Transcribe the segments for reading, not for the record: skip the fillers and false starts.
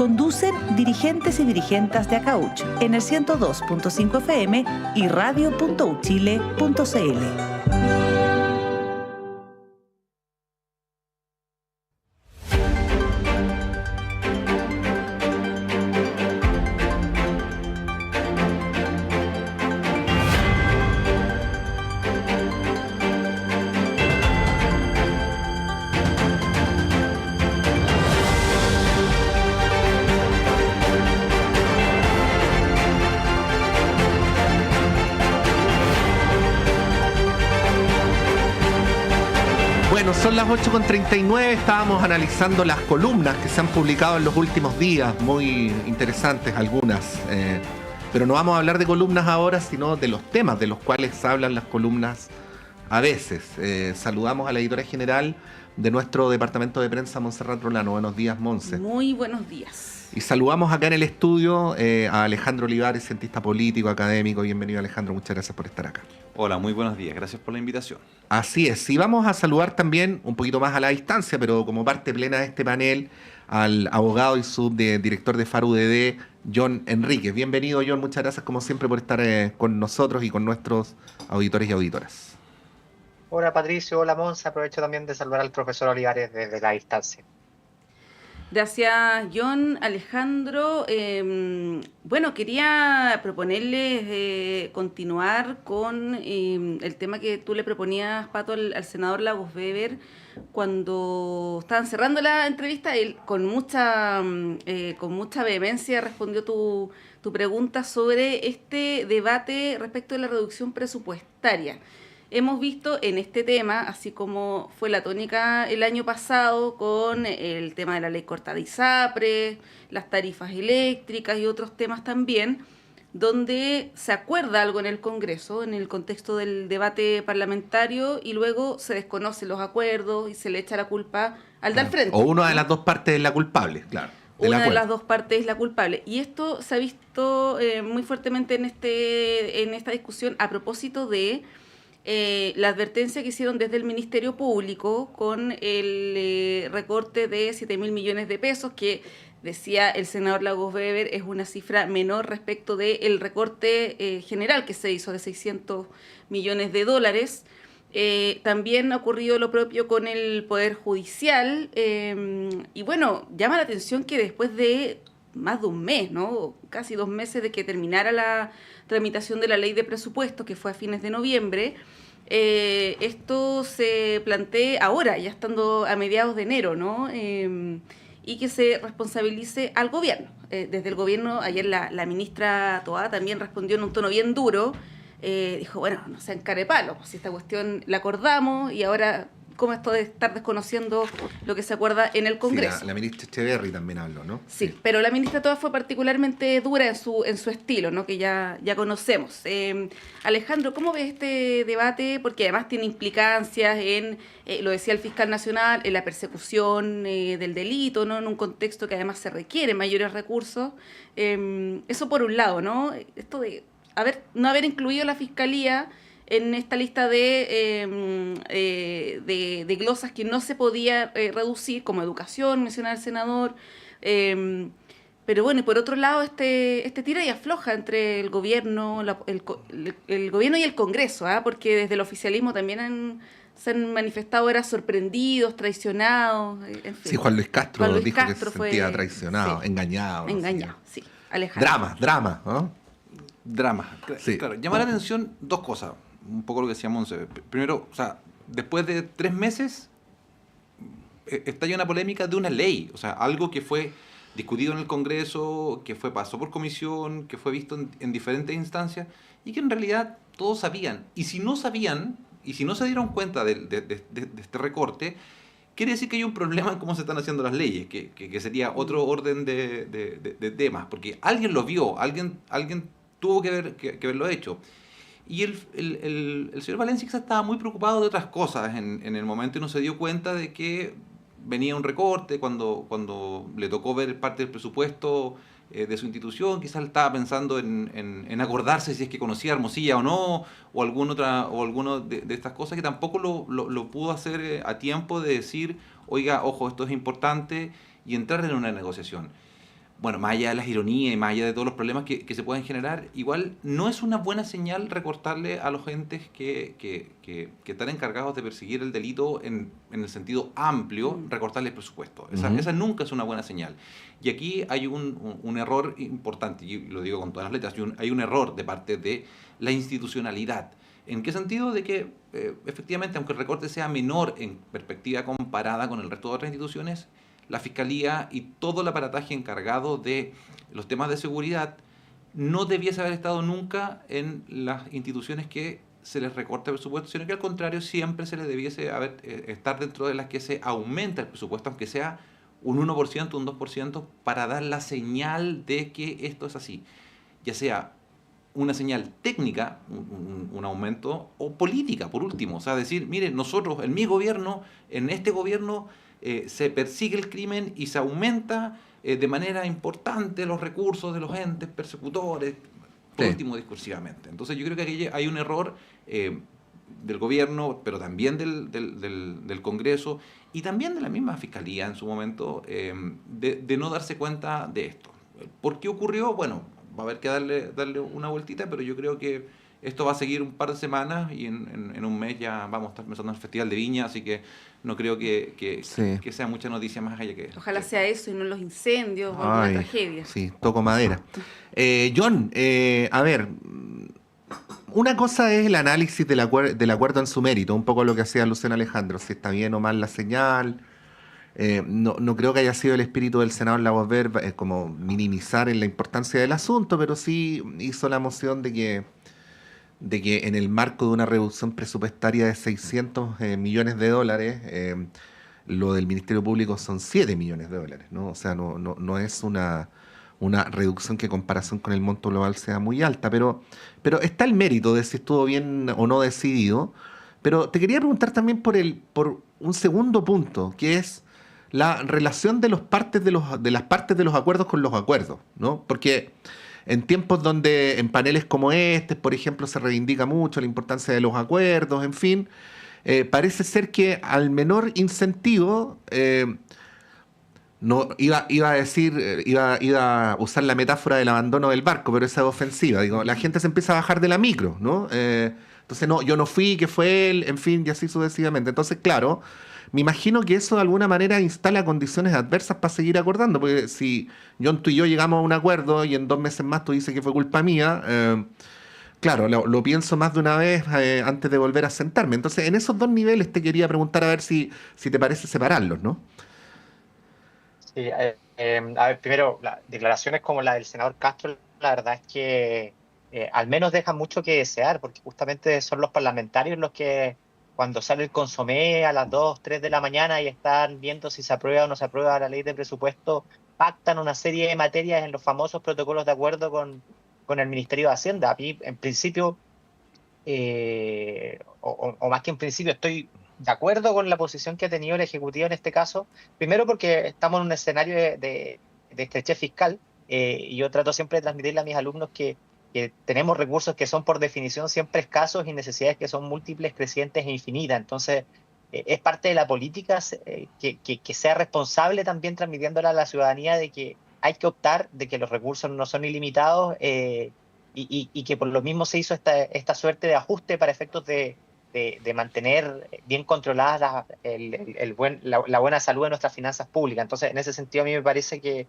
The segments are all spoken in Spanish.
Conducen dirigentes y dirigentas de Acauch en el 102.5 FM y radio.uchile.cl. Son las 8:39, estábamos analizando las columnas que se han publicado en los últimos días, muy interesantes algunas, pero no vamos a hablar de columnas ahora, sino de los temas de los cuales hablan las columnas a veces. Saludamos a la editora general de nuestro departamento de prensa, Montserrat Rolano. Buenos días, Monse. Muy buenos días. Y saludamos acá en el estudio a Alejandro Olivares, cientista político, académico. Bienvenido, Alejandro, muchas gracias por estar acá. Hola, muy buenos días, gracias por la invitación. Así es, y vamos a saludar también, un poquito más a la distancia, pero como parte plena de este panel, al abogado y subdirector de FAR-UDD, John Enríquez. Bienvenido, John, muchas gracias como siempre por estar con nosotros y con nuestros auditores y auditoras. Hola Patricio, hola Monza, aprovecho también de saludar al profesor Olivares desde la distancia. Gracias, John. Alejandro, bueno, quería proponerles continuar con el tema que tú le proponías, Pato, al senador Lagos Weber, cuando estaban cerrando la entrevista. Él con mucha vehemencia respondió tu pregunta sobre este debate respecto de la reducción presupuestaria. Hemos visto en este tema, así como fue la tónica el año pasado con el tema de la ley corta de ISAPRES, las tarifas eléctricas y otros temas también, donde se acuerda algo en el Congreso, en el contexto del debate parlamentario, y luego se desconocen los acuerdos y se le echa la culpa al del frente. O una de las dos partes es la culpable, claro. Una de las dos partes es la culpable. Y esto se ha visto muy fuertemente en esta discusión a propósito de la advertencia que hicieron desde el Ministerio Público con el recorte de 7.000 millones de pesos, que decía el senador Lagos Weber es una cifra menor respecto del recorte general que se hizo de 600 millones de dólares. También ha ocurrido lo propio con el Poder Judicial, y bueno, llama la atención que después de más de un mes, ¿no? Casi 2 meses de que terminara la tramitación de la ley de presupuestos, que fue a fines de noviembre, esto se plantee ahora, ya estando a mediados de enero, ¿no? Y que se responsabilice al gobierno. Desde el gobierno, ayer la ministra Toá también respondió en un tono bien duro, dijo, bueno, no sean carepalos, si esta cuestión la acordamos y ahora, ¿cómo esto de estar desconociendo lo que se acuerda en el Congreso? Sí, la ministra Echeverri también habló, ¿no? Sí, pero la ministra Toá fue particularmente dura en su estilo, ¿no? Que ya conocemos. Alejandro, ¿cómo ves este debate? Porque además tiene implicancias en, lo decía el fiscal nacional, en la persecución del delito, ¿no? En un contexto que además se requiere mayores recursos. Eso por un lado, ¿no? Esto de no haber incluido a la Fiscalía en esta lista de glosas que no se podía reducir, como educación, mencionaba el senador. Pero bueno, y por otro lado, este tira y afloja entre el gobierno, el gobierno y el Congreso, porque desde el oficialismo también se han manifestado ahora sorprendidos, traicionados, en fin. Sí, Juan Luis Castro dijo que se fue, sentía traicionado, sí, engañado. Engañado, sí. Alejandro. Drama, ¿no? Drama. Sí. Claro, llama la atención dos cosas. Un poco lo que decía Monse. Primero, o sea, después de 3 meses estalla una polémica de una ley. O sea, algo que fue discutido en el Congreso, que pasó por comisión, que fue visto en diferentes instancias y que en realidad todos sabían. Y si no sabían, y si no se dieron cuenta de este recorte, quiere decir que hay un problema en cómo se están haciendo las leyes, que sería otro orden de temas. Porque alguien lo vio, alguien tuvo que haberlo hecho. Y el señor Valencia quizás estaba muy preocupado de otras cosas en el momento y no se dio cuenta de que venía un recorte cuando le tocó ver parte del presupuesto de su institución. Quizás estaba pensando en acordarse si es que conocía a Hermosilla o no, o alguno de estas cosas que tampoco lo pudo hacer a tiempo de decir, oiga, ojo, esto es importante, y entrar en una negociación. bueno, más allá de las ironías y más allá de todos los problemas que se pueden generar, igual no es una buena señal recortarle a los entes que están encargados de perseguir el delito en el sentido amplio, recortarle el presupuesto. Esa nunca es una buena señal. Y aquí hay un error importante, y lo digo con todas las letras, hay un error de parte de la institucionalidad. ¿En qué sentido? De que efectivamente, aunque el recorte sea menor en perspectiva comparada con el resto de otras instituciones, la Fiscalía y todo el aparataje encargado de los temas de seguridad no debiese haber estado nunca en las instituciones que se les recorta el presupuesto, sino que al contrario siempre se les debiese estar dentro de las que se aumenta el presupuesto, aunque sea un 1%, un 2%, para dar la señal de que esto es así. Ya sea una señal técnica, un aumento, o política, por último. O sea, decir, miren, nosotros, en mi gobierno, en este gobierno, se persigue el crimen y se aumenta de manera importante los recursos de los entes persecutores, por último, discursivamente. Entonces yo creo que aquí hay un error del gobierno, pero también del Congreso y también de la misma Fiscalía en su momento, de no darse cuenta de esto. ¿Por qué ocurrió? Bueno, va a haber que darle una vueltita, pero yo creo que esto va a seguir un par de semanas y en un mes ya vamos a estar empezando el Festival de Viña, así que no creo que sea mucha noticia más allá que eso. Ojalá sea eso y no los incendios o alguna tragedia. Sí, toco madera. John, a ver, una cosa es el análisis del acuerdo en su mérito, un poco lo que hacía Luciano Alejandro, si está bien o mal la señal. No creo que haya sido el espíritu del senador Lagos Verba como minimizar en la importancia del asunto, pero sí hizo la moción de que en el marco de una reducción presupuestaria de 600 millones de dólares, lo del Ministerio Público son 7 millones de dólares, ¿no? O sea, no es una reducción que en comparación con el monto global sea muy alta, pero está el mérito de si estuvo bien o no decidido. Pero te quería preguntar también por un segundo punto, que es la relación de las partes de los acuerdos con los acuerdos, ¿no? Porque en tiempos donde en paneles como este, por ejemplo, se reivindica mucho la importancia de los acuerdos, en fin, parece ser que al menor incentivo, no iba a usar la metáfora del abandono del barco, pero esa es ofensiva. Digo, la gente se empieza a bajar de la micro, ¿no? Entonces, no, yo no fui, que fue él, en fin, y así sucesivamente. Entonces, claro, me imagino que eso de alguna manera instala condiciones adversas para seguir acordando, porque si John, tú y yo llegamos a un acuerdo y en 2 meses más tú dices que fue culpa mía, claro, lo pienso más de una vez antes de volver a sentarme. Entonces, en esos 2 niveles te quería preguntar a ver si te parece separarlos, ¿no? Sí, a ver, primero, declaraciones como la del senador Castro, la verdad es que al menos dejan mucho que desear, porque justamente son los parlamentarios los que cuando sale el consomé a las 2, 3 de la mañana y están viendo si se aprueba o no se aprueba la ley de presupuesto, pactan una serie de materias en los famosos protocolos de acuerdo con el Ministerio de Hacienda. A mí, en principio, o más que en principio, estoy de acuerdo con la posición que ha tenido el Ejecutivo en este caso, primero porque estamos en un escenario de estrechez fiscal, y yo trato siempre de transmitirle a mis alumnos que tenemos recursos que son por definición siempre escasos y necesidades que son múltiples, crecientes e infinitas. Entonces, es parte de la política que sea responsable también transmitiéndole a la ciudadanía de que hay que optar, de que los recursos no son ilimitados, y que por lo mismo se hizo esta suerte de ajuste para efectos de mantener bien controladas la buena salud de nuestras finanzas públicas. Entonces, en ese sentido, a mí me parece que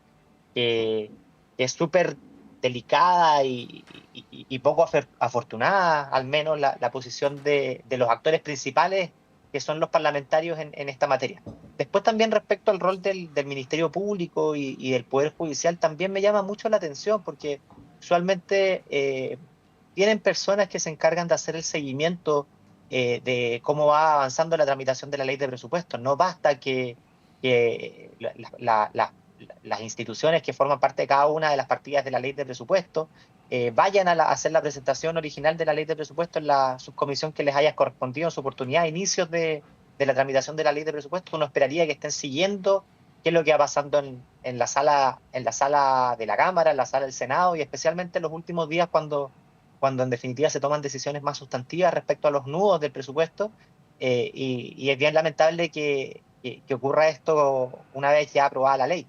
es súper delicada y poco afortunada, al menos, la posición de los actores principales, que son los parlamentarios en esta materia. Después también respecto al rol del Ministerio Público y del Poder Judicial, también me llama mucho la atención, porque usualmente tienen personas que se encargan de hacer el seguimiento de cómo va avanzando la tramitación de la ley de presupuestos. No basta que las instituciones que forman parte de cada una de las partidas de la ley de presupuesto vayan a hacer la presentación original de la ley de presupuesto en la subcomisión que les haya correspondido en su oportunidad, inicios de la tramitación de la ley de presupuesto. Uno esperaría que estén siguiendo qué es lo que va pasando en la sala de la Cámara, en la sala del Senado, y especialmente en los últimos días cuando en definitiva se toman decisiones más sustantivas respecto a los nudos del presupuesto, y es bien lamentable que ocurra esto una vez ya aprobada la ley.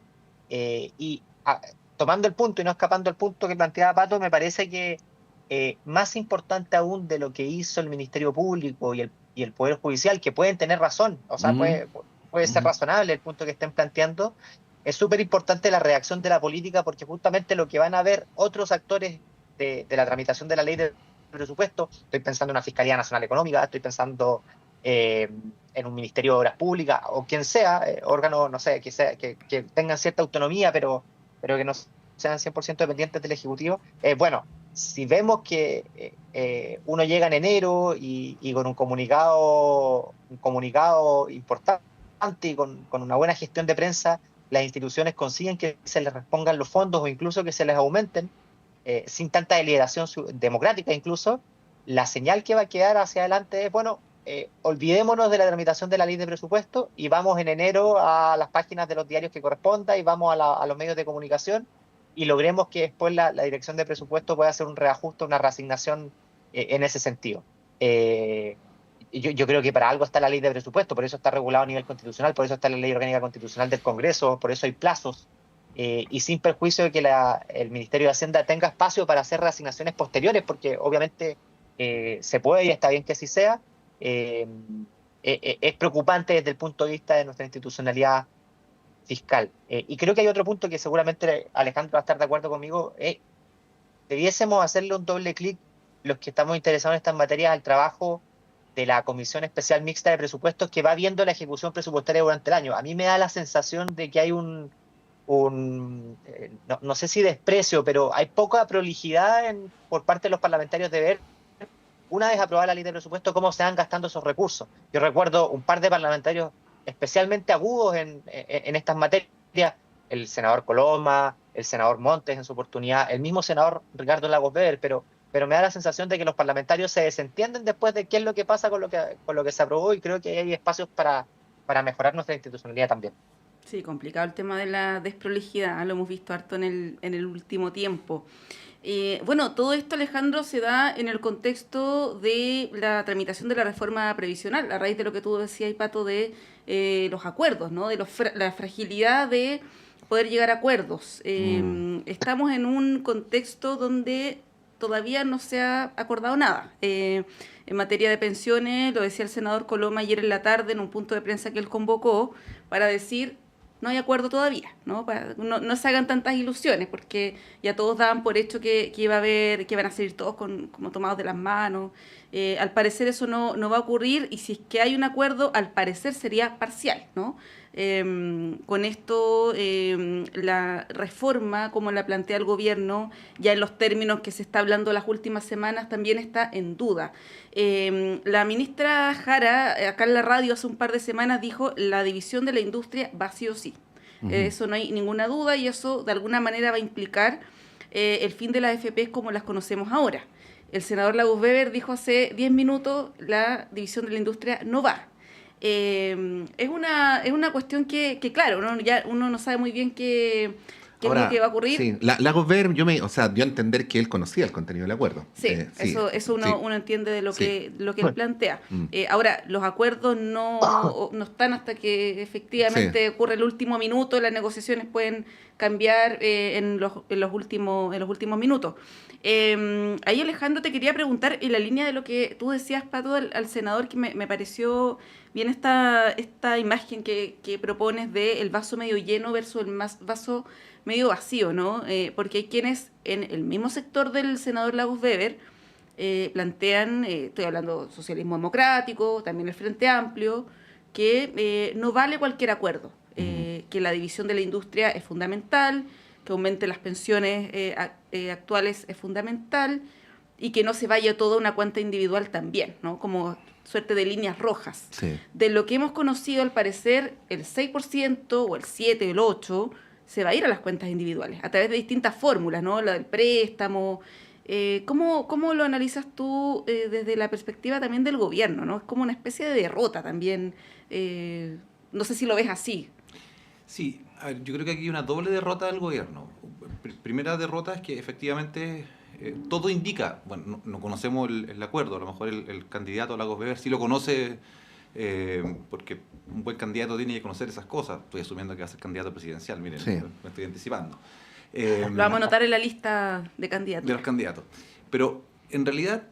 tomando el punto y no escapando al punto que planteaba Pato, me parece que más importante aún de lo que hizo el Ministerio Público y el Poder Judicial, que pueden tener razón, o sea, puede ser razonable el punto que estén planteando, es súper importante la reacción de la política, porque justamente lo que van a ver otros actores de la tramitación de la ley de presupuesto, estoy pensando en una Fiscalía Nacional Económica, estoy pensando en un Ministerio de Obras Públicas, o quien sea, órganos, no sé, que tengan cierta autonomía, pero que no sean 100% dependientes del Ejecutivo. Bueno, si vemos que uno llega en enero y con un comunicado importante y con una buena gestión de prensa, las instituciones consiguen que se les respondan los fondos o incluso que se les aumenten, sin tanta deliberación democrática incluso, la señal que va a quedar hacia adelante es, bueno, olvidémonos de la tramitación de la ley de presupuesto y vamos en enero a las páginas de los diarios que corresponda y vamos a los medios de comunicación y logremos que después la dirección de presupuesto pueda hacer un reajuste, una reasignación en ese sentido. Yo creo que para algo está la ley de presupuesto, por eso está regulado a nivel constitucional, por eso está la ley orgánica constitucional del Congreso, por eso hay plazos, y sin perjuicio de que el Ministerio de Hacienda tenga espacio para hacer reasignaciones posteriores, porque obviamente se puede y está bien que así sea. Es preocupante desde el punto de vista de nuestra institucionalidad fiscal. Y creo que hay otro punto que seguramente Alejandro va a estar de acuerdo conmigo. Debiésemos hacerle un doble clic los que estamos interesados en estas materias al trabajo de la Comisión Especial Mixta de Presupuestos que va viendo la ejecución presupuestaria durante el año. A mí me da la sensación de que hay no sé si desprecio, pero hay poca prolijidad por parte de los parlamentarios de ver, una vez aprobada la ley de presupuesto, cómo se van gastando esos recursos. Yo recuerdo un par de parlamentarios especialmente agudos en estas materias, el senador Coloma, el senador Montes en su oportunidad, el mismo senador Ricardo Lagos Weber, pero me da la sensación de que los parlamentarios se desentienden después de qué es lo que pasa con lo que se aprobó, y creo que hay espacios para mejorar nuestra institucionalidad también. Sí, complicado el tema de la desprolijidad, lo hemos visto harto en el último tiempo. Bueno, todo esto, Alejandro, se da en el contexto de la tramitación de la reforma previsional, a raíz de lo que tú decías, Pato, de los acuerdos, ¿no? De la fragilidad de poder llegar a acuerdos. Estamos en un contexto donde todavía no se ha acordado nada. En materia de pensiones, lo decía el senador Coloma ayer en la tarde en un punto de prensa que él convocó para decir: no hay acuerdo todavía, ¿no? No se hagan tantas ilusiones, porque ya todos daban por hecho que iba a haber, que iban a salir todos como tomados de las manos. Al parecer eso no va a ocurrir, y si es que hay un acuerdo, al parecer sería parcial, ¿no? Con esto, la reforma, como la plantea el gobierno, ya en los términos que se está hablando las últimas semanas, también está en duda. La ministra Jara, acá en la radio hace un par de semanas, dijo: la división de la industria va sí o sí. Eso no hay ninguna duda, y eso de alguna manera va a implicar el fin de las AFP como las conocemos ahora. El senador Lagos Weber dijo hace 10 minutos: la división de la industria no va. Es una cuestión que claro, uno no sabe muy bien qué es lo que va a ocurrir. Sí, Lagos Weber dio a entender que él conocía el contenido del acuerdo. Sí, eso uno entiende de lo que él plantea. Ahora, los acuerdos no están hasta que efectivamente ocurre el último minuto. Las negociaciones pueden cambiar en los últimos minutos. Ahí, Alejandro, te quería preguntar, en la línea de lo que tú decías, Pato, al senador, que me pareció bien esta imagen que propones de el vaso medio lleno versus el vaso medio vacío, ¿no? Porque hay quienes en el mismo sector del senador Lagos Weber plantean, estoy hablando socialismo democrático, también el Frente Amplio, que no vale cualquier acuerdo, que la división de la industria es fundamental, que aumente las pensiones actuales es fundamental, y que no se vaya toda una cuenta individual también, ¿no? Como suerte de líneas rojas. Sí. De lo que hemos conocido, al parecer, el 6% o el 7% o el 8% se va a ir a las cuentas individuales, a través de distintas fórmulas, ¿no? La del préstamo. ¿Cómo lo analizas tú desde la perspectiva también del gobierno, ¿no? Es como una especie de derrota también. No sé si lo ves así. Sí, a ver, yo creo que aquí hay una doble derrota del gobierno. Primera derrota es que efectivamente todo indica, bueno, no conocemos el acuerdo, a lo mejor el candidato Lagos Weber sí lo conoce, porque un buen candidato tiene que conocer esas cosas. Estoy asumiendo que va a ser candidato presidencial, miren, me estoy anticipando. Lo vamos a anotar en la lista de candidatos. De los candidatos. Pero en realidad,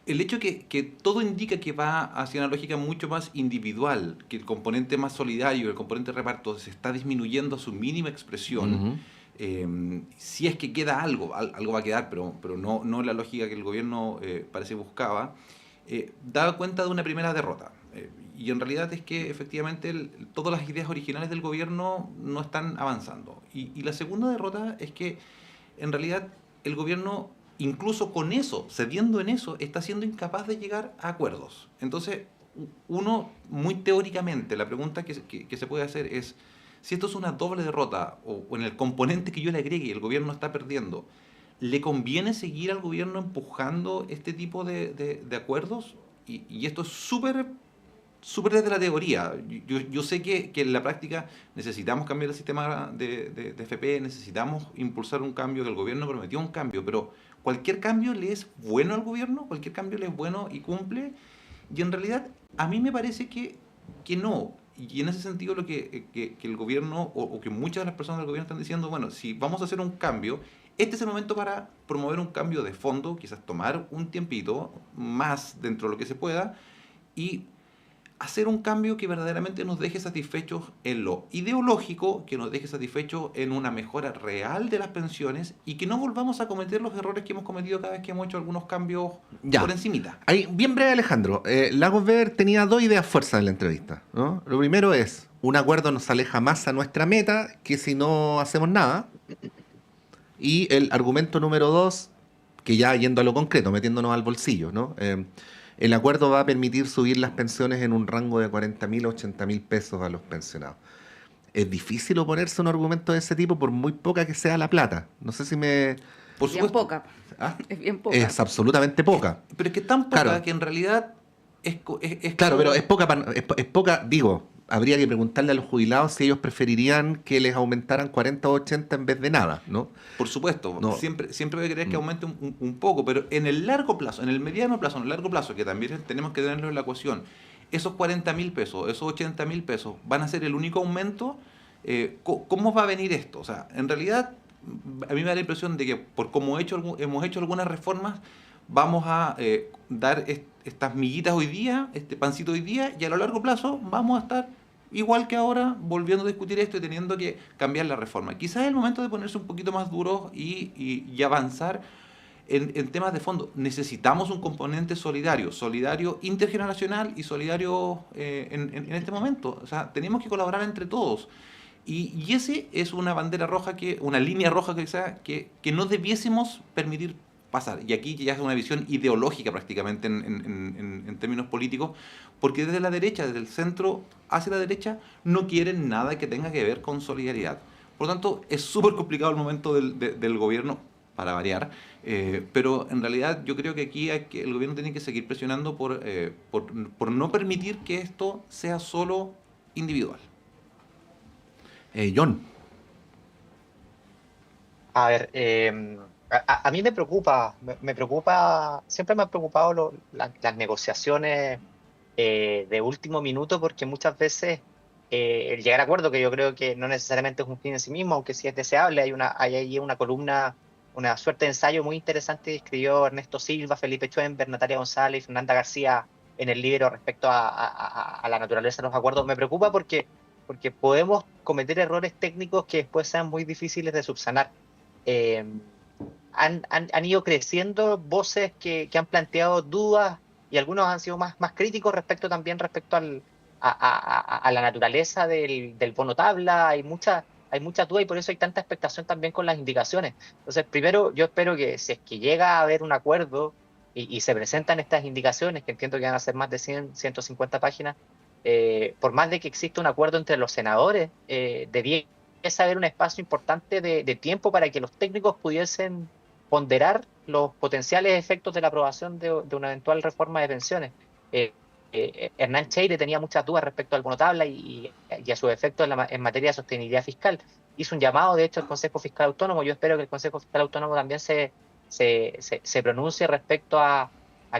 el hecho que todo indica que va hacia una lógica mucho más individual, que el componente más solidario, el componente de reparto, se está disminuyendo a su mínima expresión. Si es que queda algo va a quedar, pero no la lógica que el gobierno parece buscaba, da cuenta de una primera derrota. Y en realidad es que efectivamente todas las ideas originales del gobierno no están avanzando. Y la segunda derrota es que en realidad el gobierno, incluso con eso, cediendo en eso, está siendo incapaz de llegar a acuerdos. Entonces, uno, muy teóricamente, la pregunta que se puede hacer es, si esto es una doble derrota, o en el componente que yo le agregue y el gobierno está perdiendo, ¿le conviene seguir al gobierno empujando este tipo de acuerdos? Y esto es súper desde la teoría. Yo sé que en la práctica necesitamos cambiar el sistema de FP, necesitamos impulsar un cambio, que el gobierno prometió un cambio, pero cualquier cambio le es bueno al gobierno, cualquier cambio le es bueno y cumple, y en realidad a mí me parece que no. Y en ese sentido lo que el gobierno o que muchas de las personas del gobierno están diciendo, bueno, si vamos a hacer un cambio, este es el momento para promover un cambio de fondo, quizás tomar un tiempito más dentro de lo que se pueda y hacer un cambio que verdaderamente nos deje satisfechos en lo ideológico, que nos deje satisfechos en una mejora real de las pensiones y que no volvamos a cometer los errores que hemos cometido cada vez que hemos hecho algunos cambios por encimita. Ahí, bien breve, Alejandro. Lagos Weber tenía dos ideas fuerzas en la entrevista, ¿no? Lo primero es, un acuerdo nos aleja más a nuestra meta que si no hacemos nada. Y el argumento número dos, que ya yendo a lo concreto, metiéndonos al bolsillo, ¿no? El acuerdo va a permitir subir las pensiones en un rango de 40.000 a 80.000 pesos a los pensionados. Es difícil oponerse a un argumento de ese tipo por muy poca que sea la plata. No sé si me... Por bien poca. ¿Ah? Es bien poca. Es absolutamente poca. Pero es que tan poca Claro. que en realidad es Claro, como- pero es poca, digo, habría que preguntarle a los jubilados si ellos preferirían que les aumentaran 40 o 80 en vez de nada, ¿no? Por supuesto, No. siempre voy a querer que aumente un poco, pero en el largo plazo, en el mediano plazo, en el largo plazo, que también tenemos que tenerlo en la ecuación, esos 40.000 pesos, esos 80.000 pesos, ¿van a ser el único aumento? ¿Cómo va a venir esto? O sea, en realidad, a mí me da la impresión de que por como hemos hecho algunas reformas, vamos a dar estas miguitas hoy día, este pancito hoy día, y a lo largo plazo vamos a estar igual que ahora, volviendo a discutir esto y teniendo que cambiar la reforma. Quizás es el momento de ponerse un poquito más duros y avanzar en temas de fondo. Necesitamos un componente solidario intergeneracional y solidario en este momento. O sea, tenemos que colaborar entre todos. Y ese es una bandera roja, una línea roja que no debiésemos permitir pasar. Y aquí ya es una visión ideológica prácticamente en términos políticos, porque desde la derecha, desde el centro hacia la derecha, no quieren nada que tenga que ver con solidaridad. Por lo tanto, es súper complicado el momento del gobierno, para variar, pero en realidad yo creo que aquí el gobierno tiene que seguir presionando por no permitir que esto sea solo individual. John. A ver, a mí me preocupa, siempre me han preocupado las negociaciones de último minuto, porque muchas veces el llegar a acuerdo, que yo creo que no necesariamente es un fin en sí mismo, aunque sí es deseable, hay ahí una columna, una suerte de ensayo muy interesante que escribió Ernesto Silva, Felipe Schwember, Natalia González y Fernanda García en el libro respecto a la naturaleza de los acuerdos. Me preocupa porque podemos cometer errores técnicos que después sean muy difíciles de subsanar. Han ido creciendo voces que han planteado dudas, y algunos han sido más críticos respecto a la naturaleza del bono tabla. Hay muchas dudas y por eso hay tanta expectación también con las indicaciones. Entonces, primero, yo espero que si es que llega a haber un acuerdo y se presentan estas indicaciones, que entiendo que van a ser más de 150 páginas, por más de que exista un acuerdo entre los senadores, debiese haber un espacio importante de tiempo para que los técnicos pudiesen ponderar los potenciales efectos de la aprobación de una eventual reforma de pensiones. Hernán Cheire tenía muchas dudas respecto al bono tabla y a sus efectos en materia de sostenibilidad fiscal. Hizo un llamado, de hecho, al Consejo Fiscal Autónomo. Yo espero que el Consejo Fiscal Autónomo también se pronuncie respecto a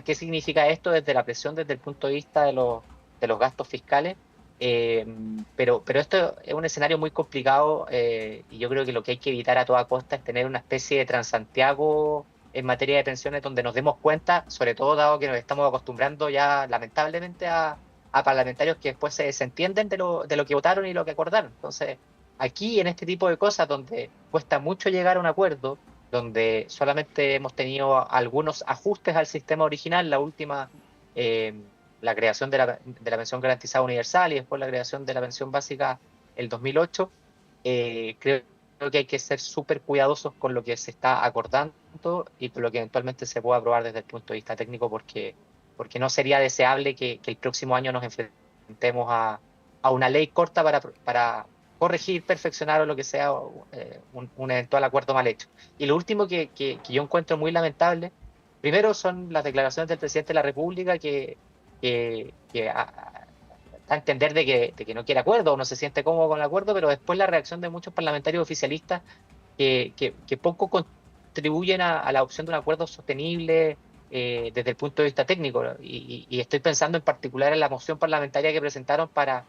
qué significa esto desde la presión, desde el punto de vista de los gastos fiscales. Pero esto es un escenario muy complicado y yo creo que lo que hay que evitar a toda costa es tener una especie de Transantiago en materia de pensiones donde nos demos cuenta, sobre todo dado que nos estamos acostumbrando ya lamentablemente a parlamentarios que después se desentienden de lo que votaron y lo que acordaron. Entonces, aquí en este tipo de cosas donde cuesta mucho llegar a un acuerdo, donde solamente hemos tenido algunos ajustes al sistema original, la última, la creación de la pensión garantizada universal y después la creación de la pensión básica el 2008, creo que hay que ser súper cuidadosos con lo que se está acordando y con lo que eventualmente se pueda aprobar desde el punto de vista técnico, porque no sería deseable que el próximo año nos enfrentemos a una ley corta para corregir, perfeccionar o lo que sea un eventual acuerdo mal hecho. Y lo último que yo encuentro muy lamentable, primero son las declaraciones del presidente de la República que da a entender de que no quiere acuerdo o no se siente cómodo con el acuerdo, pero después la reacción de muchos parlamentarios oficialistas que poco contribuyen a la opción de un acuerdo sostenible desde el punto de vista técnico. Y estoy pensando en particular en la moción parlamentaria que presentaron para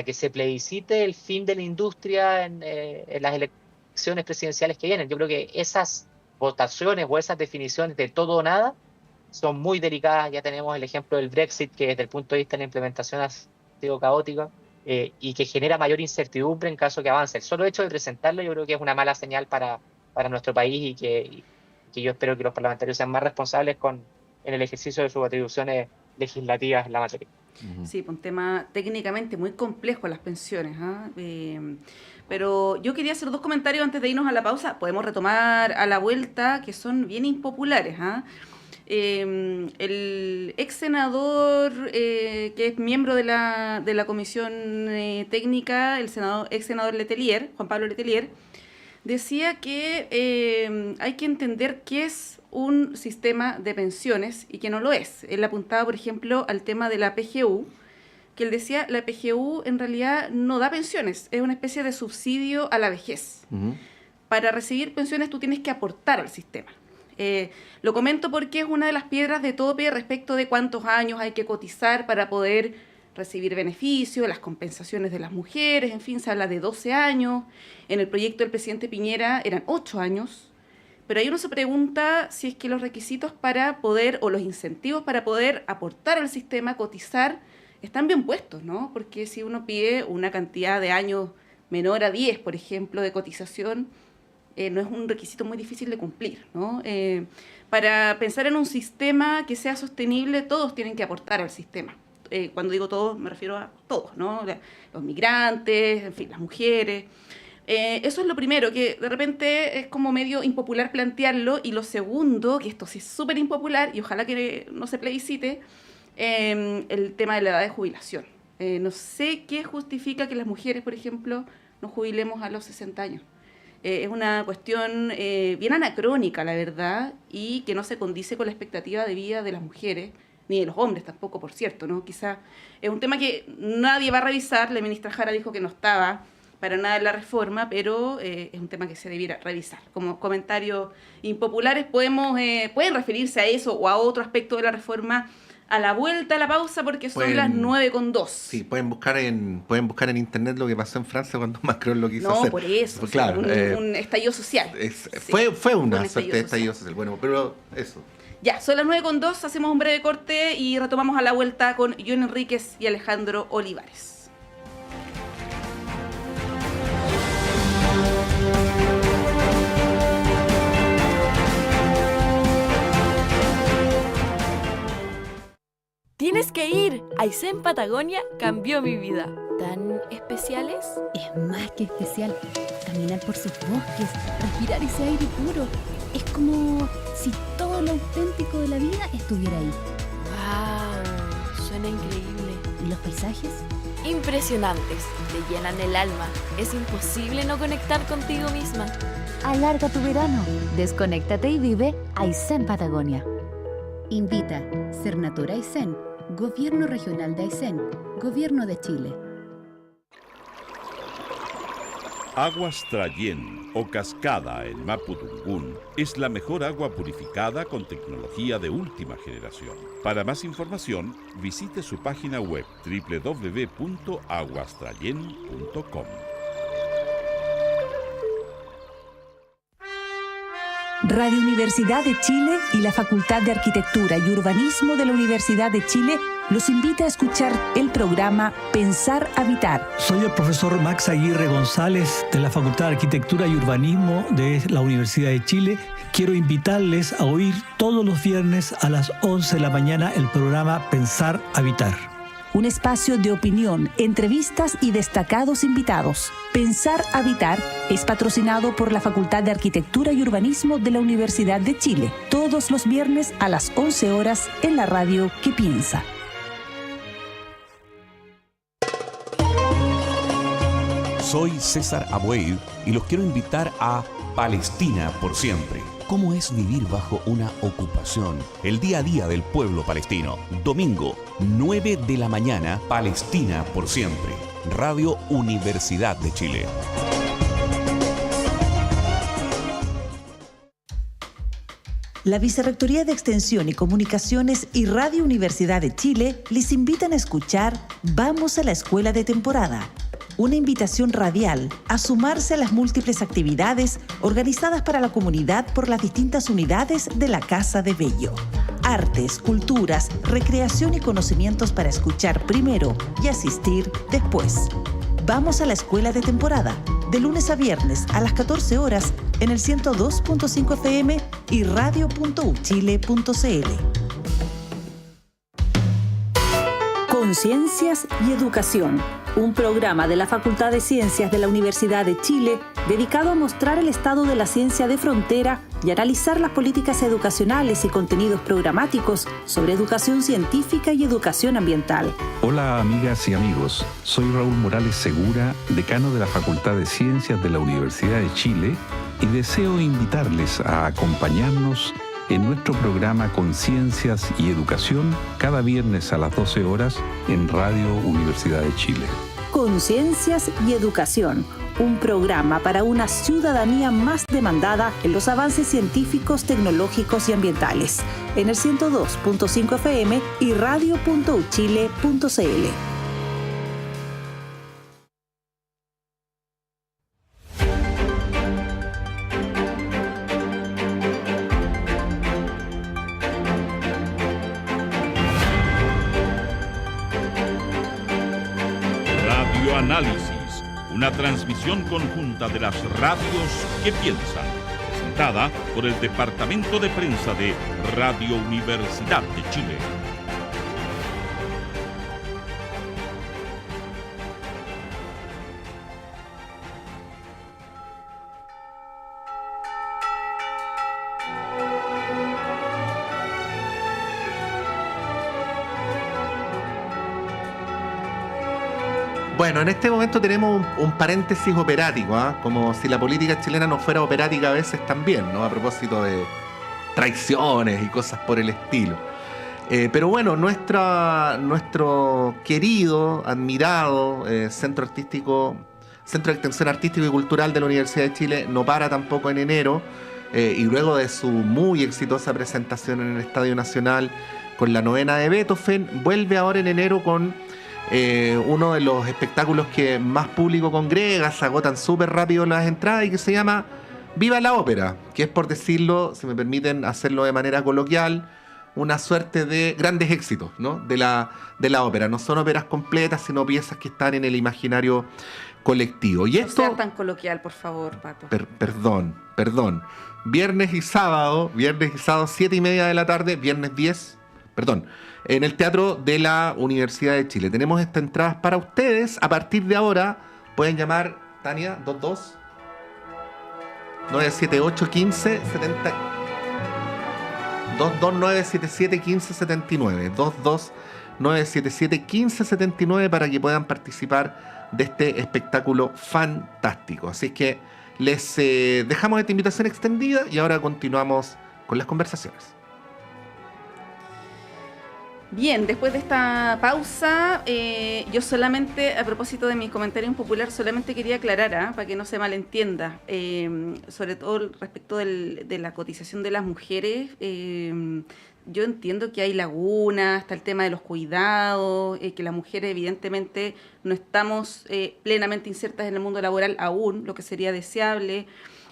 que se plebiscite el fin de la industria en las elecciones presidenciales que vienen. Yo creo que esas votaciones o esas definiciones de todo o nada son muy delicadas. Ya tenemos el ejemplo del Brexit, que desde el punto de vista de la implementación ha sido caótica y que genera mayor incertidumbre en caso que avance. El solo hecho de presentarlo yo creo que es una mala señal para nuestro país y que yo espero que los parlamentarios sean más responsables en el ejercicio de sus atribuciones legislativas en la materia. Sí, un tema técnicamente muy complejo las pensiones. Pero yo quería hacer 2 comentarios antes de irnos a la pausa. Podemos retomar a la vuelta, que son bien impopulares. El ex senador que es miembro de la comisión técnica, el ex senador Letelier, Juan Pablo Letelier, decía que hay que entender qué es un sistema de pensiones y que no lo es. Él apuntaba, por ejemplo, al tema de la PGU, que él decía, la PGU en realidad no da pensiones, es una especie de subsidio a la vejez. Para recibir pensiones tú tienes que aportar al sistema. Lo comento porque es una de las piedras de tope respecto de cuántos años hay que cotizar para poder recibir beneficios, las compensaciones de las mujeres, en fin, se habla de 12 años. En el proyecto del presidente Piñera eran 8 años. Pero ahí uno se pregunta si es que los requisitos para poder, o los incentivos para poder aportar al sistema, cotizar, están bien puestos, ¿no? Porque si uno pide una cantidad de años menor a 10, por ejemplo, de cotización, no es un requisito muy difícil de cumplir, ¿no? Para pensar en un sistema que sea sostenible, todos tienen que aportar al sistema. Cuando digo todos, me refiero a todos, ¿no? Los migrantes, en fin, las mujeres. Eso es lo primero, que de repente es como medio impopular plantearlo, y lo segundo, que esto sí es súper impopular y ojalá que no se plebiscite, el tema de la edad de jubilación. No sé qué justifica que las mujeres, por ejemplo, nos jubilemos a los 60 años. Es una cuestión bien anacrónica, la verdad, y que no se condice con la expectativa de vida de las mujeres, ni de los hombres tampoco, por cierto, ¿no? Quizá es un tema que nadie va a revisar. La ministra Jara dijo que no estaba para nada en la reforma, pero es un tema que se debiera revisar. Como comentarios impopulares pueden referirse a eso o a otro aspecto de la reforma a la vuelta a la pausa, porque son las 9:02. Sí, pueden buscar en internet lo que pasó en Francia cuando Macron lo quiso hacer. No, por eso, pues claro, un estallido social. Fue una suerte de estallido social. Bueno, pero eso. Ya, son las 9:02, hacemos un breve corte y retomamos a la vuelta con John Enríquez y Alejandro Olivares. Tienes que ir. Aysén Patagonia cambió mi vida. ¿Tan especiales? Es más que especial. Caminar por sus bosques, respirar ese aire puro. Es como si todo lo auténtico de la vida estuviera ahí. ¡Wow! Suena increíble. ¿Y los paisajes? Impresionantes. Te llenan el alma. Es imposible no conectar contigo misma. Alarga tu verano. Desconéctate y vive Aysén Patagonia. Invita Cernatura Aysén, Gobierno Regional de Aysén, Gobierno de Chile. Aguas Trayén o Cascada en Mapudungún es la mejor agua purificada con tecnología de última generación. Para más información, visite su página web www.aguastrayen.com. Radio Universidad de Chile y la Facultad de Arquitectura y Urbanismo de la Universidad de Chile los invita a escuchar el programa Pensar Habitar. Soy el profesor Max Aguirre González de la Facultad de Arquitectura y Urbanismo de la Universidad de Chile. Quiero invitarles a oír todos los viernes a las 11 de la mañana el programa Pensar Habitar. Un espacio de opinión, entrevistas y destacados invitados. Pensar Habitar es patrocinado por la Facultad de Arquitectura y Urbanismo de la Universidad de Chile. Todos los viernes a las 11 horas en la radio que piensa. Soy César Abueid y los quiero invitar a Palestina por siempre. ¿Cómo es vivir bajo una ocupación? El día a día del pueblo palestino. Domingo, 9 de la mañana, Palestina por siempre. Radio Universidad de Chile. La Vicerrectoría de Extensión y Comunicaciones y Radio Universidad de Chile les invitan a escuchar Vamos a la Escuela de Temporada. Una invitación radial a sumarse a las múltiples actividades organizadas para la comunidad por las distintas unidades de la Casa de Bello. Artes, culturas, recreación y conocimientos para escuchar primero y asistir después. Vamos a la Escuela de Temporada, de lunes a viernes a las 14 horas en el 102.5 FM y radio.uchile.cl. Conciencias y Educación, un programa de la Facultad de Ciencias de la Universidad de Chile dedicado a mostrar el estado de la ciencia de frontera y analizar las políticas educacionales y contenidos programáticos sobre educación científica y educación ambiental. Hola amigas y amigos, soy Raúl Morales Segura, decano de la Facultad de Ciencias de la Universidad de Chile y deseo invitarles a acompañarnos en nuestro programa Conciencias y Educación cada viernes a las 12 horas en Radio Universidad de Chile. Conciencias y Educación, un programa para una ciudadanía más demandada en los avances científicos, tecnológicos y ambientales, en el 102.5 FM y radio.uchile.cl. Análisis, una transmisión conjunta de las radios que piensan, presentada por el Departamento de Prensa de Radio Universidad de Chile. Bueno, en este momento tenemos un paréntesis operático, como si la política chilena no fuera operática a veces también, ¿no? A propósito de traiciones y cosas por el estilo. Pero bueno, nuestro querido, admirado Centro de Extensión Artístico y Cultural de la Universidad de Chile no para tampoco en enero, y luego de su muy exitosa presentación en el Estadio Nacional con la novena de Beethoven, vuelve ahora en enero con uno de los espectáculos que más público congrega, se agotan súper rápido las entradas y que se llama Viva la Ópera, que es, por decirlo, si me permiten hacerlo de manera coloquial, una suerte de grandes éxitos, ¿no? de la ópera. No son óperas completas, sino piezas que están en el imaginario colectivo. Y esto, no sea tan coloquial, por favor, Pato. Perdón. Viernes y sábado, 7:30 de la tarde, viernes 10, en el Teatro de la Universidad de Chile. Tenemos estas entradas para ustedes. A partir de ahora pueden llamar, Tania, 22-978-15-70 22977-1579 22977-1579 para que puedan participar de este espectáculo fantástico. Así es que les dejamos esta invitación extendida y ahora continuamos con las conversaciones. Bien, después de esta pausa, yo solamente, a propósito de mi comentario impopular, solamente quería aclarar, para que no se malentienda, sobre todo respecto de la cotización de las mujeres. Yo entiendo que hay lagunas, está el tema de los cuidados, que las mujeres evidentemente no estamos plenamente insertas en el mundo laboral aún, lo que sería deseable,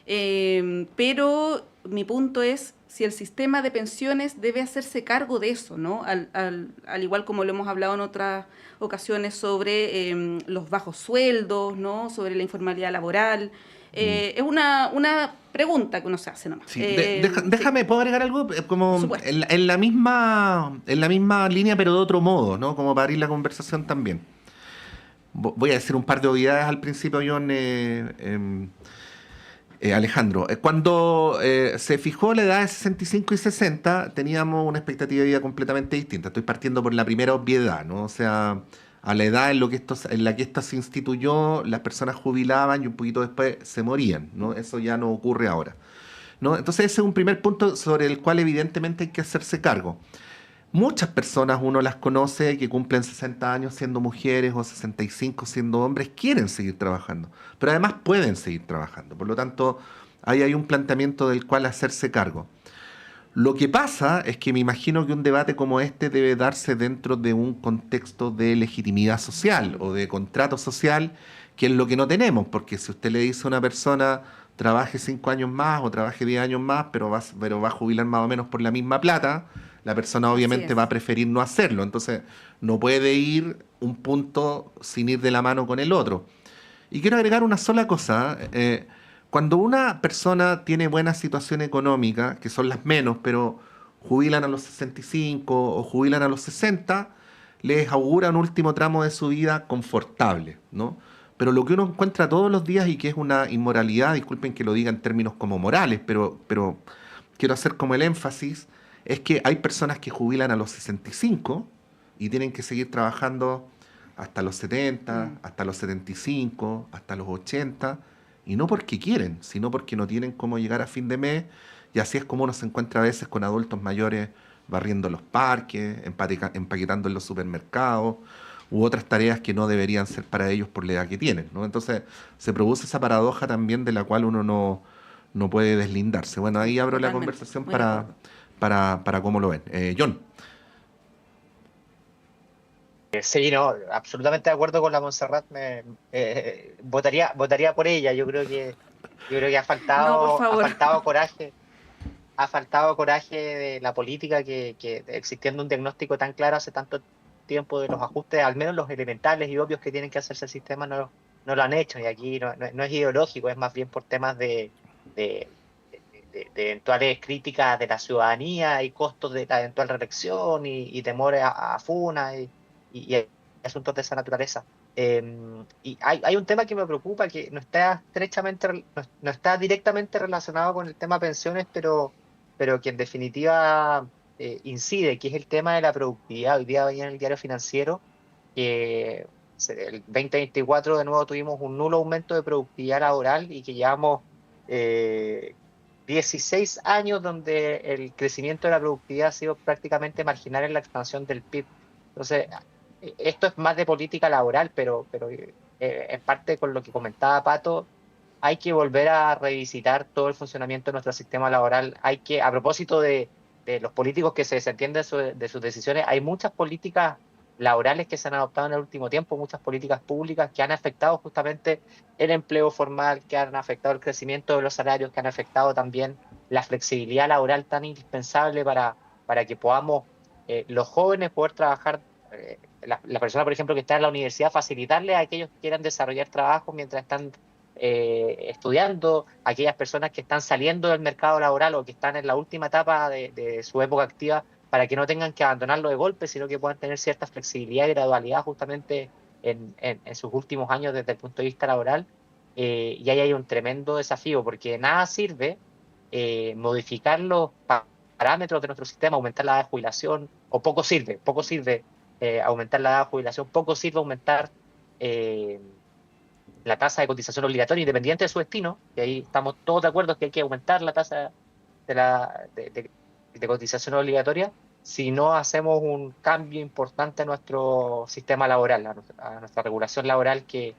pero mi punto es si el sistema de pensiones debe hacerse cargo de eso, ¿no? Al igual como lo hemos hablado en otras ocasiones sobre los bajos sueldos, ¿no? Sobre la informalidad laboral. Es una pregunta que uno se hace nomás. Sí. Déjame, ¿puedo agregar algo? Como en la misma línea, pero de otro modo, ¿no? Como para abrir la conversación también. Voy a decir un par de obviedades al principio, John. Alejandro, cuando se fijó la edad de 65 y 60, teníamos una expectativa de vida completamente distinta. Estoy partiendo por la primera obviedad, ¿no? O sea, a la edad en la que esto se instituyó, las personas jubilaban y un poquito después se morían, ¿no? Eso ya no ocurre ahora, ¿no? Entonces ese es un primer punto sobre el cual evidentemente hay que hacerse cargo. Muchas personas, uno las conoce, que cumplen 60 años siendo mujeres o 65 siendo hombres, quieren seguir trabajando, pero además pueden seguir trabajando. Por lo tanto, ahí hay un planteamiento del cual hacerse cargo. Lo que pasa es que me imagino que un debate como este debe darse dentro de un contexto de legitimidad social o de contrato social, que es lo que no tenemos, porque si usted le dice a una persona trabaje 5 años más o trabaje 10 años más, pero va a jubilar más o menos por la misma plata, la persona obviamente va a preferir no hacerlo. Entonces no puede ir un punto sin ir de la mano con el otro. Y quiero agregar una sola cosa. Cuando una persona tiene buena situación económica, que son las menos, pero jubilan a los 65 o jubilan a los 60, les augura un último tramo de su vida confortable, ¿no? Pero lo que uno encuentra todos los días y que es una inmoralidad, disculpen que lo diga en términos como morales, pero quiero hacer como el énfasis, es que hay personas que jubilan a los 65 y tienen que seguir trabajando hasta los 70, hasta los 75, hasta los 80, y no porque quieren, sino porque no tienen cómo llegar a fin de mes, y así es como uno se encuentra a veces con adultos mayores barriendo los parques, empaquetando en los supermercados, u otras tareas que no deberían ser para ellos por la edad que tienen, ¿no? Entonces se produce esa paradoja también de la cual uno no puede deslindarse. Bueno, ahí abro la conversación para cómo lo ven. John. Sí, no, absolutamente de acuerdo con la Montserrat. Votaría por ella. Yo creo que ha faltado coraje. Ha faltado coraje de la política que existiendo un diagnóstico tan claro hace tanto tiempo de los ajustes, al menos los elementales y obvios que tienen que hacerse el sistema, no lo han hecho. Y aquí no es ideológico, es más bien por temas de eventuales críticas de la ciudadanía y costos de la eventual reelección y temores a funas y asuntos de esa naturaleza. Y hay un tema que me preocupa, que no está directamente relacionado con el tema pensiones, pero que en definitiva incide, que es el tema de la productividad. Hoy día veía en el Diario Financiero que el 2024 de nuevo tuvimos un nulo aumento de productividad laboral y que llevamos 16 años donde el crecimiento de la productividad ha sido prácticamente marginal en la expansión del PIB. Entonces, esto es más de política laboral, pero en parte con lo que comentaba Pato, hay que volver a revisitar todo el funcionamiento de nuestro sistema laboral. A propósito de los políticos que se desentienden de sus decisiones, hay muchas políticas laborales que se han adoptado en el último tiempo, muchas políticas públicas que han afectado justamente el empleo formal, que han afectado el crecimiento de los salarios, que han afectado también la flexibilidad laboral tan indispensable para que podamos, los jóvenes, poder trabajar, la persona, por ejemplo, que está en la universidad, facilitarle a aquellos que quieran desarrollar trabajo mientras están estudiando, aquellas personas que están saliendo del mercado laboral o que están en la última etapa de su época activa, para que no tengan que abandonarlo de golpe, sino que puedan tener cierta flexibilidad y gradualidad justamente en sus últimos años desde el punto de vista laboral. Y ahí hay un tremendo desafío, porque nada sirve modificar los parámetros de nuestro sistema, aumentar la edad de jubilación, o poco sirve aumentar la edad de jubilación, poco sirve aumentar la tasa de cotización obligatoria, independiente de su destino, y ahí estamos todos de acuerdo que hay que aumentar la tasa de cotización obligatoria, si no hacemos un cambio importante a nuestro sistema laboral, a nuestra regulación laboral que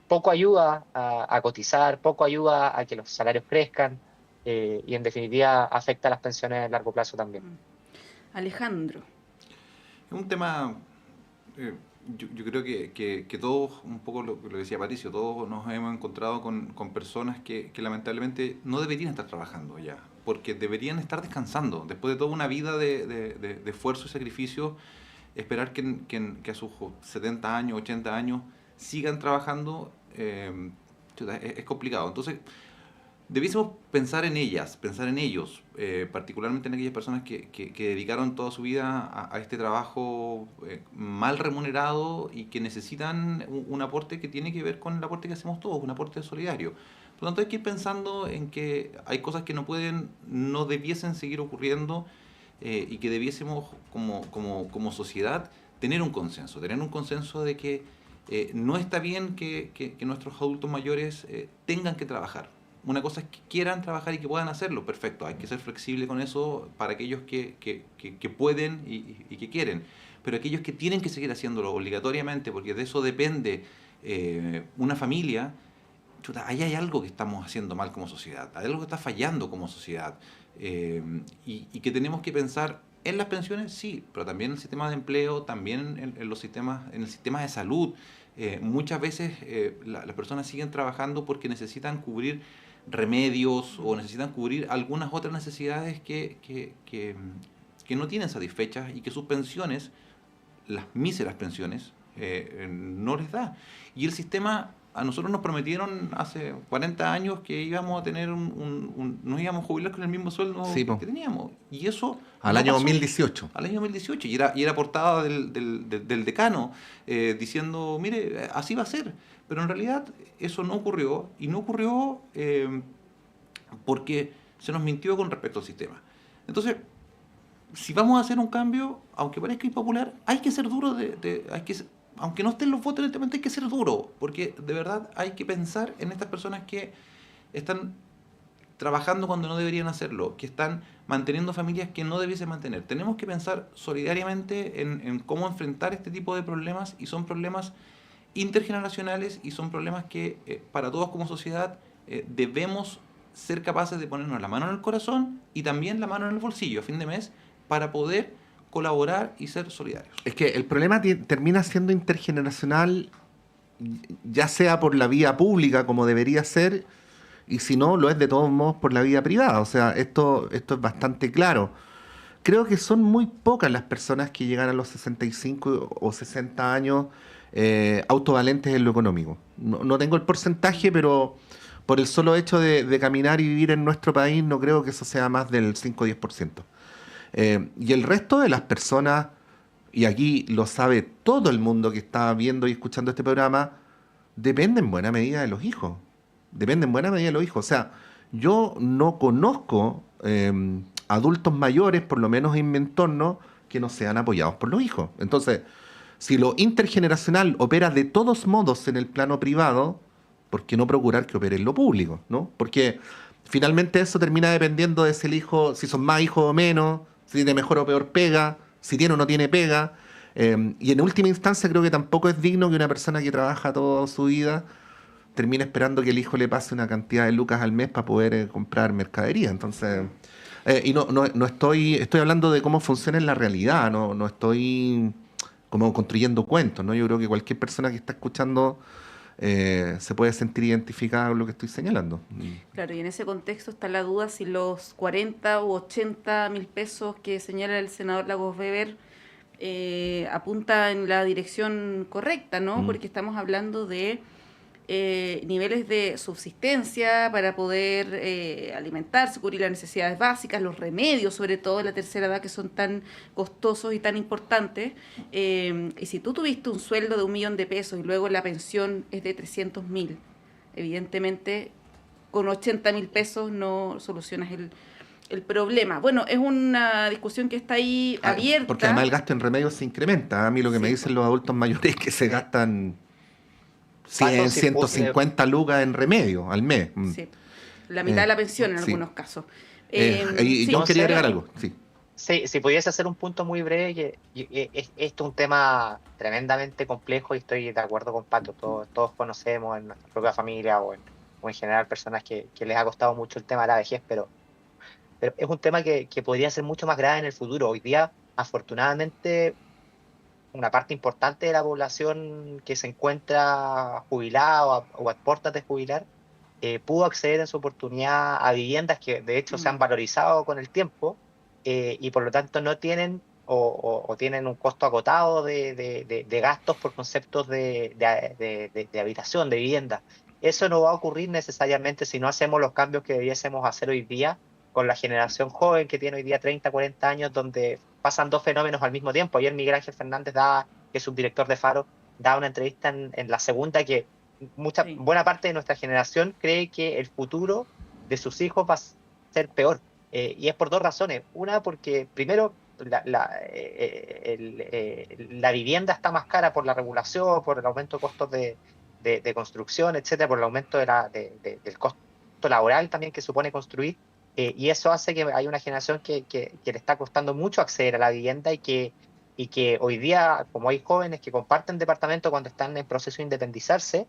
poco ayuda a cotizar, poco ayuda a que los salarios crezcan y en definitiva afecta a las pensiones a largo plazo también. Alejandro. Es un tema, yo creo que todos, un poco lo que decía Patricio, todos nos hemos encontrado con personas que lamentablemente no deberían estar trabajando ya, porque deberían estar descansando. Después de toda una vida de esfuerzo y sacrificio, esperar que a sus 70 años, 80 años sigan trabajando es complicado. Entonces, debiésemos pensar en ellas, pensar en ellos, particularmente en aquellas personas que dedicaron toda su vida a este trabajo mal remunerado y que necesitan un aporte que tiene que ver con el aporte que hacemos todos, un aporte solidario. Por lo tanto, hay que ir pensando en que hay cosas que no debiesen seguir ocurriendo y que debiésemos como sociedad tener un consenso de que no está bien que nuestros adultos mayores tengan que trabajar. Una cosa es que quieran trabajar y que puedan hacerlo, perfecto, hay que ser flexible con eso para aquellos que pueden y que quieren, pero aquellos que tienen que seguir haciéndolo obligatoriamente, porque de eso depende una familia, ahí hay algo que estamos haciendo mal como sociedad, hay algo que está fallando como sociedad, y que tenemos que pensar en las pensiones, sí, pero también en el sistema de empleo, también en el sistema de salud. Muchas veces las personas siguen trabajando porque necesitan cubrir remedios o necesitan cubrir algunas otras necesidades que no tienen satisfechas y que sus pensiones, las míseras pensiones, no les da. Y el sistema, a nosotros nos prometieron hace 40 años que íbamos a tener nos íbamos a jubilar con el mismo sueldo que teníamos. Y eso al año 2018. Al año 2018. Y era portada del decano diciendo, mire, así va a ser. Pero en realidad eso no ocurrió. Y no ocurrió porque se nos mintió con respecto al sistema. Entonces, si vamos a hacer un cambio, aunque parezca impopular, hay que ser duro, aunque no estén los votos en este momento, hay que ser duro, porque de verdad hay que pensar en estas personas que están trabajando cuando no deberían hacerlo, que están manteniendo familias que no debiesen mantener. Tenemos que pensar solidariamente en cómo enfrentar este tipo de problemas, y son problemas intergeneracionales y son problemas que para todos como sociedad debemos ser capaces de ponernos la mano en el corazón y también la mano en el bolsillo a fin de mes para poder colaborar y ser solidarios. Es que el problema termina siendo intergeneracional, ya sea por la vía pública como debería ser, y si no, lo es de todos modos por la vía privada. O sea, esto es bastante claro. Creo que son muy pocas las personas que llegan a los 65 o 60 años autovalentes en lo económico. No tengo el porcentaje, pero por el solo hecho de caminar y vivir en nuestro país, no creo que eso sea más del 5 o 10%. Y el resto de las personas, y aquí lo sabe todo el mundo que está viendo y escuchando este programa, depende en buena medida de los hijos. O sea, yo no conozco adultos mayores, por lo menos en mi entorno, que no sean apoyados por los hijos. Entonces, si lo intergeneracional opera de todos modos en el plano privado, ¿por qué no procurar que opere en lo público, ¿no? Porque finalmente eso termina dependiendo de si el hijo, si son más hijos o menos, si tiene mejor o peor pega, si tiene o no tiene pega. Y en última instancia creo que tampoco es digno que una persona que trabaja toda su vida termine esperando que el hijo le pase una cantidad de lucas al mes para poder comprar mercadería. Entonces, y no estoy hablando de cómo funciona en la realidad, no estoy como construyendo cuentos, ¿no? Yo creo que cualquier persona que está escuchando se puede sentir identificada con lo que estoy señalando. Claro, y en ese contexto está la duda si los 40 u 80 mil pesos que señala el senador Lagos Weber apunta en la dirección correcta, ¿no? Porque estamos hablando de niveles de subsistencia para poder alimentarse, cubrir las necesidades básicas, los remedios, sobre todo en la tercera edad, que son tan costosos y tan importantes. Y si tú tuviste un sueldo de 1 millón de pesos y luego la pensión es de 300.000, evidentemente con 80.000 pesos no solucionas el problema. Bueno, es una discusión que está ahí abierta. Porque además el gasto en remedios se incrementa. A mí lo que me dicen los adultos mayores es que se gastan 100, 150 lucas en remedio al mes. Sí, la mitad de la pensión en algunos casos. Yo quería agregar algo, sí. Sí, si pudiese hacer un punto muy breve, esto es un tema tremendamente complejo y estoy de acuerdo con Pato. Todos conocemos en nuestra propia familia o en general personas que les ha costado mucho el tema de la vejez, pero es un tema que podría ser mucho más grave en el futuro. Hoy día, afortunadamente, una parte importante de la población que se encuentra jubilada o a puertas de jubilar pudo acceder en su oportunidad a viviendas que de hecho se han valorizado con el tiempo y por lo tanto no tienen o tienen un costo acotado de gastos por conceptos de habitación, de vivienda. Eso no va a ocurrir necesariamente si no hacemos los cambios que debiésemos hacer hoy día con la generación joven que tiene hoy día 30, 40 años, donde pasan dos fenómenos al mismo tiempo. Ayer Miguel Ángel Fernández, que es subdirector de Faro, daba una entrevista en La Segunda que buena parte de nuestra generación cree que el futuro de sus hijos va a ser peor. Y es por dos razones. Una, porque primero la vivienda está más cara por la regulación, por el aumento de costos de construcción, etcétera, por el aumento del costo laboral también que supone construir. Y eso hace que hay una generación que le está costando mucho acceder a la vivienda y que hoy día, como hay jóvenes que comparten departamento cuando están en proceso de independizarse,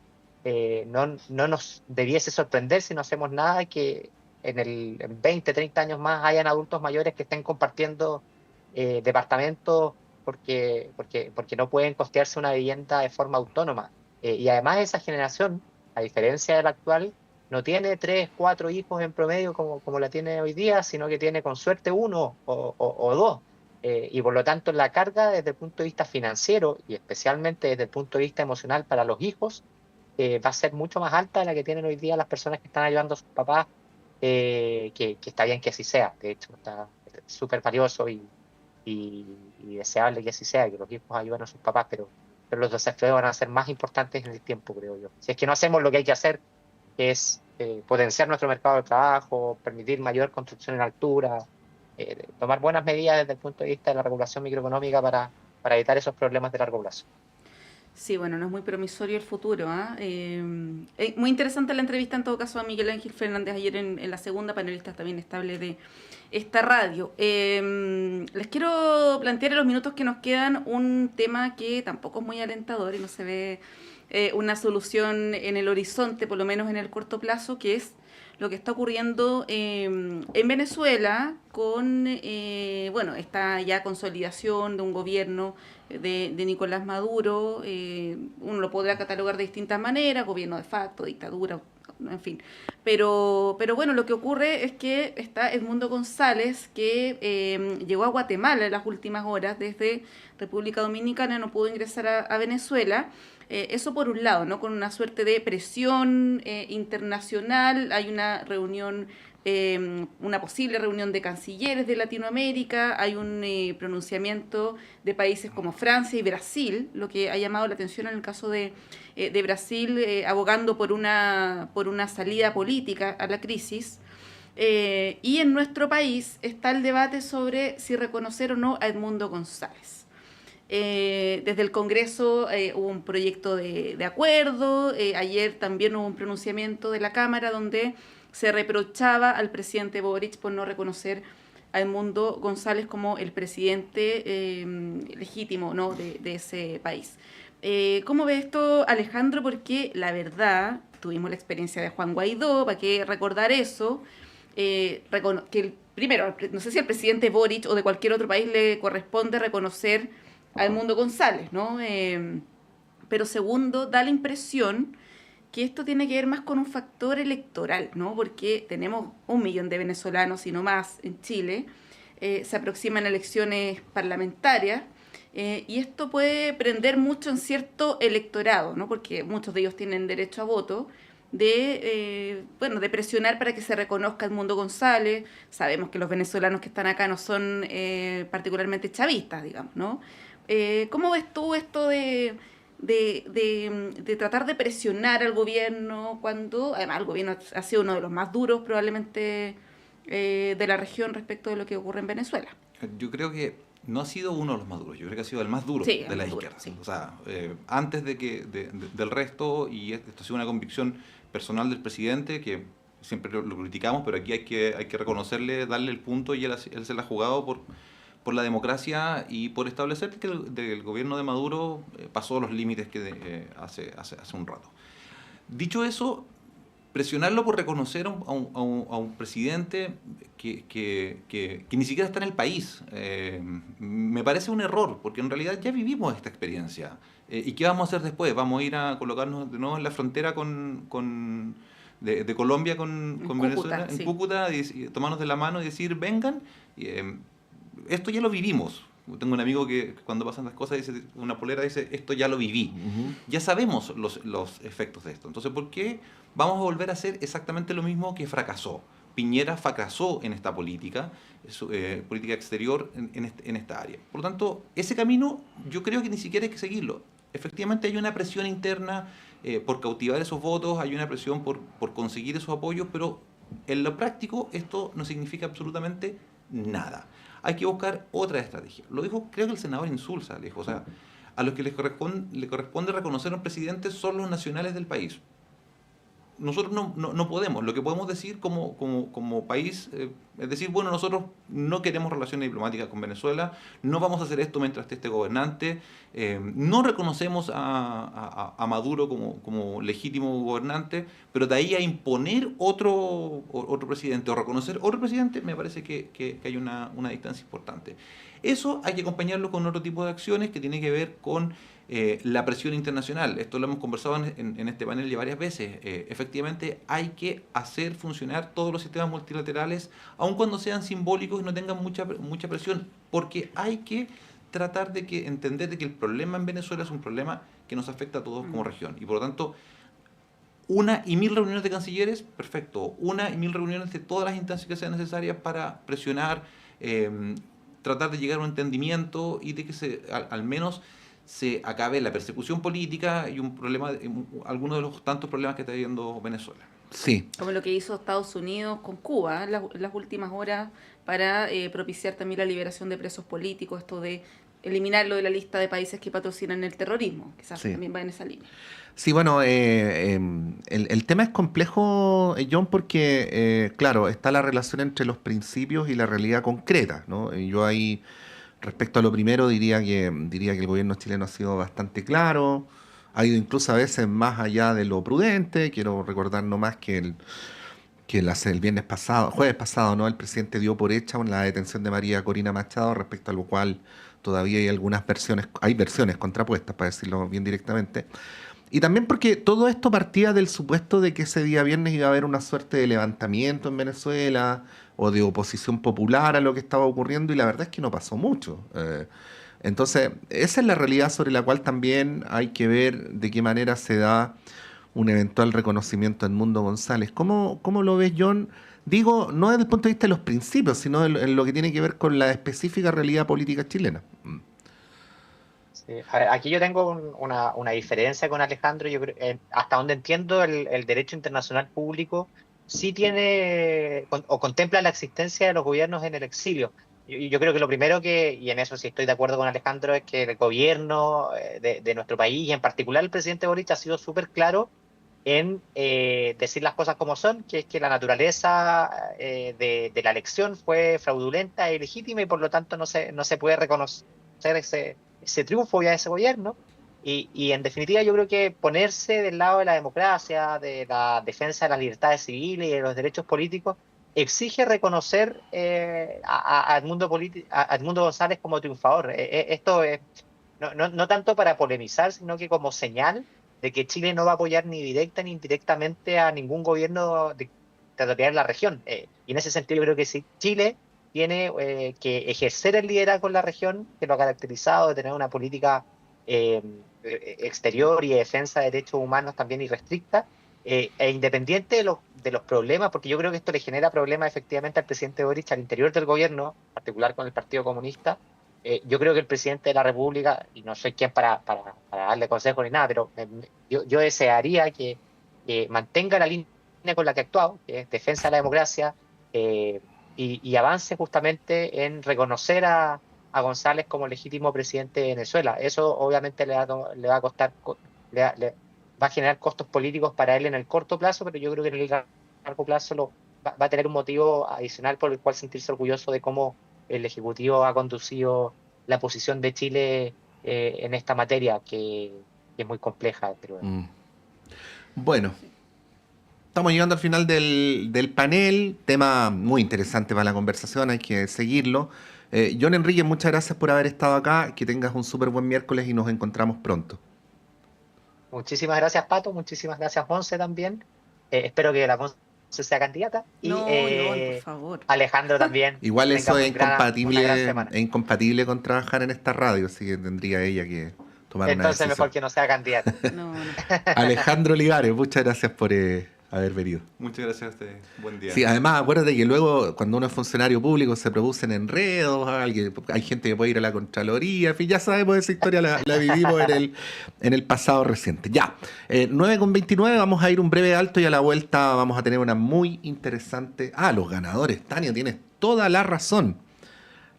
no nos debiese sorprender si no hacemos nada que en 20, 30 años más hayan adultos mayores que estén compartiendo departamentos porque no pueden costearse una vivienda de forma autónoma. Y además esa generación, a diferencia de la actual, no tiene 3, 4 hijos en promedio como la tiene hoy día, sino que tiene con suerte 1 o 2. Y por lo tanto la carga desde el punto de vista financiero y especialmente desde el punto de vista emocional para los hijos va a ser mucho más alta de la que tienen hoy día las personas que están ayudando a sus papás, que está bien que así sea. De hecho, está súper valioso y deseable que así sea, que los hijos ayuden a sus papás, pero los desafíos van a ser más importantes en el tiempo, creo yo. Si es que no hacemos lo que hay que hacer, que es potenciar nuestro mercado de trabajo, permitir mayor construcción en altura, tomar buenas medidas desde el punto de vista de la regulación microeconómica para evitar esos problemas de largo plazo. Sí, bueno, no es muy promisorio el futuro. Muy interesante la entrevista en todo caso a Miguel Ángel Fernández ayer en La Segunda, panelista también estable de esta radio. Les quiero plantear en los minutos que nos quedan un tema que tampoco es muy alentador y no se ve una solución en el horizonte, por lo menos en el corto plazo, que es lo que está ocurriendo en Venezuela con esta ya consolidación de un gobierno de Nicolás Maduro. Uno lo podrá catalogar de distintas maneras, gobierno de facto, dictadura, en fin. Pero bueno, lo que ocurre es que está Edmundo González, que llegó a Guatemala en las últimas horas desde República Dominicana, no pudo ingresar a Venezuela. Eso por un lado, ¿no? Con una suerte de presión internacional. Hay una reunión, una posible reunión de cancilleres de Latinoamérica, hay un pronunciamiento de países como Francia y Brasil, lo que ha llamado la atención en el caso de Brasil, abogando por una salida política a la crisis. Y en nuestro país está el debate sobre si reconocer o no a Edmundo González. Desde el Congreso hubo un proyecto de acuerdo, ayer también hubo un pronunciamiento de la Cámara donde se reprochaba al presidente Boric por no reconocer a Edmundo González como el presidente legítimo, ¿no?, de ese país. ¿Cómo ve esto, Alejandro? Porque la verdad, tuvimos la experiencia de Juan Guaidó, ¿para qué recordar eso? Que primero, no sé si al presidente Boric o de cualquier otro país le corresponde reconocer a Edmundo González, ¿no? Pero segundo, da la impresión que esto tiene que ver más con un factor electoral, ¿no? Porque tenemos 1 millón de venezolanos y no más en Chile, se aproximan elecciones parlamentarias, y esto puede prender mucho en cierto electorado, ¿no? Porque muchos de ellos tienen derecho a voto, de presionar para que se reconozca Edmundo González. Sabemos que los venezolanos que están acá no son particularmente chavistas, digamos, ¿no? ¿Cómo ves tú esto de tratar de presionar al gobierno cuando, además, el gobierno ha sido uno de los más duros probablemente de la región respecto de lo que ocurre en Venezuela? Yo creo que no ha sido uno de los más duros, yo creo que ha sido el más duro de la izquierda. Sí. O sea, antes del resto, y esto ha sido una convicción personal del presidente, que siempre lo criticamos, pero aquí hay que reconocerle, darle el punto, y él se la ha jugado por la democracia y por establecer que el gobierno de Maduro pasó los límites que hace un rato. Dicho eso, presionarlo por reconocer a un presidente que ni siquiera está en el país, me parece un error, porque en realidad ya vivimos esta experiencia. ¿Y qué vamos a hacer después? ¿Vamos a ir a colocarnos de nuevo en la frontera de Colombia con Cúcuta, Venezuela, en sí. Cúcuta, y tomarnos de la mano y decir, vengan? Esto ya lo vivimos. Tengo un amigo que cuando pasan las cosas dice, una polera dice, esto ya lo viví. Ya sabemos los efectos de esto. Entonces, ¿por qué vamos a volver a hacer exactamente lo mismo que fracasó? Piñera fracasó en esta política, política exterior en esta área. Por lo tanto, ese camino yo creo que ni siquiera hay que seguirlo. Efectivamente hay una presión interna por cautivar esos votos, hay una presión por conseguir esos apoyos, pero en lo práctico esto no significa absolutamente nada. Hay que buscar otra estrategia. Lo dijo, creo que el senador Insulza, le dijo, o sea, a los que le corresponde reconocer a un presidente son los nacionales del país. Nosotros no podemos. Lo que podemos decir como país es decir, bueno, nosotros no queremos relaciones diplomáticas con Venezuela, no vamos a hacer esto mientras esté este gobernante, no reconocemos a Maduro como legítimo gobernante, pero de ahí a imponer otro presidente o reconocer otro presidente, me parece que hay una distancia importante. Eso hay que acompañarlo con otro tipo de acciones que tiene que ver con la presión internacional. Esto lo hemos conversado en este panel ya varias veces. Efectivamente, hay que hacer funcionar todos los sistemas multilaterales, aun cuando sean simbólicos y no tengan mucha presión, porque hay que tratar de entender de que el problema en Venezuela es un problema que nos afecta a todos como región. Y por lo tanto, 1 y 1000 reuniones de cancilleres, perfecto. 1 y 1000 reuniones de todas las instancias que sean necesarias para presionar, tratar de llegar a un entendimiento y de que al menos se acabe la persecución política y algunos de los tantos problemas que está viviendo Venezuela. Sí. Como lo que hizo Estados Unidos con Cuba en las últimas horas para propiciar también la liberación de presos políticos, esto de eliminarlo de la lista de países que patrocinan el terrorismo, quizás Sí. también va en esa línea. Sí, bueno, el tema es complejo, John, porque, claro, está la relación entre los principios y la realidad concreta, ¿no? Y yo ahí, respecto a lo primero, diría que el gobierno chileno ha sido bastante claro, ha ido incluso a veces más allá de lo prudente. Quiero recordar nomás que el jueves pasado, ¿no? El presidente dio por hecha la detención de María Corina Machado, respecto a lo cual todavía hay versiones contrapuestas, para decirlo bien directamente. Y también porque todo esto partía del supuesto de que ese día viernes iba a haber una suerte de levantamiento en Venezuela o de oposición popular a lo que estaba ocurriendo, y la verdad es que no pasó mucho. Entonces, esa es la realidad sobre la cual también hay que ver de qué manera se da un eventual reconocimiento a Edmundo González. ¿Cómo lo ves, John? Digo, no desde el punto de vista de los principios, sino en lo que tiene que ver con la específica realidad política chilena. Sí. Aquí yo tengo una diferencia con Alejandro. Yo creo, hasta donde entiendo, el derecho internacional público sí tiene o contempla la existencia de los gobiernos en el exilio. Yo creo que lo primero y en eso sí estoy de acuerdo con Alejandro, es que el gobierno de nuestro país, y en particular el presidente Boric, ha sido súper claro en decir las cosas como son, que es que la naturaleza de la elección fue fraudulenta e ilegítima, y por lo tanto no se puede reconocer ese triunfo ya de ese gobierno. Y en definitiva, yo creo que ponerse del lado de la democracia, de la defensa de las libertades civiles y de los derechos políticos, exige reconocer a Edmundo González como triunfador. Esto es no tanto para polemizar, sino que como señal de que Chile no va a apoyar ni directa ni indirectamente a ningún gobierno dictatorial en la región. Y en ese sentido, yo creo que sí, Chile tiene que ejercer el liderazgo en la región, que lo ha caracterizado de tener una política exterior y de defensa de derechos humanos también irrestricta, e independiente de los problemas, porque yo creo que esto le genera problemas efectivamente al presidente Boric al interior del gobierno, en particular con el Partido Comunista. Yo creo que el presidente de la República, y no soy quien para darle consejos ni nada, pero yo desearía que mantenga la línea con la que ha actuado, que es defensa de la democracia, y avance justamente en reconocer a González como legítimo presidente de Venezuela. Eso obviamente le va a costar, va a generar costos políticos para él en el corto plazo, pero yo creo que en el largo plazo va a tener un motivo adicional por el cual sentirse orgulloso de cómo el Ejecutivo ha conducido la posición de Chile en esta materia que es muy compleja. Pero... Bueno, estamos llegando al final del panel, tema muy interesante para la conversación, hay que seguirlo. John Enrique, muchas gracias por haber estado acá, que tengas un súper buen miércoles y nos encontramos pronto. Muchísimas gracias, Pato, muchísimas gracias, Monse, también. Espero que la Monse sea candidata. Y No, por favor. Alejandro también. Igual eso es una incompatible con trabajar en esta radio, así que tendría ella que tomar una Entonces decisión. mejor que no sea candidata. Alejandro Olivares, muchas gracias por haber venido. Muchas gracias a usted. Buen día. Sí, además, acuérdate que luego, cuando uno es funcionario público, se producen enredos, hay gente que puede ir a la Contraloría, en fin, ya sabemos esa historia, la vivimos en el pasado reciente. Ya, 9:29, vamos a ir un breve alto y a la vuelta vamos a tener una muy interesante... los ganadores, Tania, tienes toda la razón.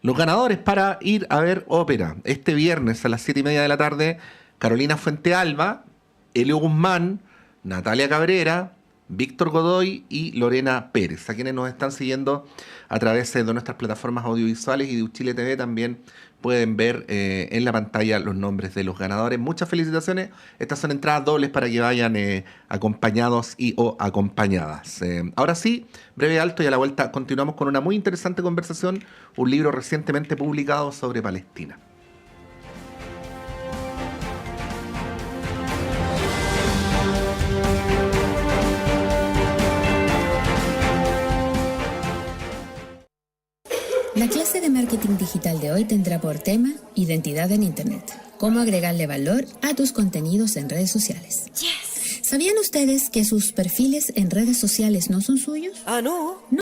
Los ganadores para ir a ver ópera. Este viernes a las 7:30 de la tarde, Carolina Fuentealba, Elio Guzmán, Natalia Cabrera, Víctor Godoy y Lorena Pérez, a quienes nos están siguiendo a través de nuestras plataformas audiovisuales y de Uchile TV también pueden ver en la pantalla los nombres de los ganadores. Muchas felicitaciones. Estas son entradas dobles para que vayan acompañados y o acompañadas. Ahora sí, breve alto y a la vuelta continuamos con una muy interesante conversación, un libro recientemente publicado sobre Palestina. La clase de marketing digital de hoy tendrá por tema identidad en Internet. Cómo agregarle valor a tus contenidos en redes sociales. Yes. ¿Sabían ustedes que sus perfiles en redes sociales no son suyos? No.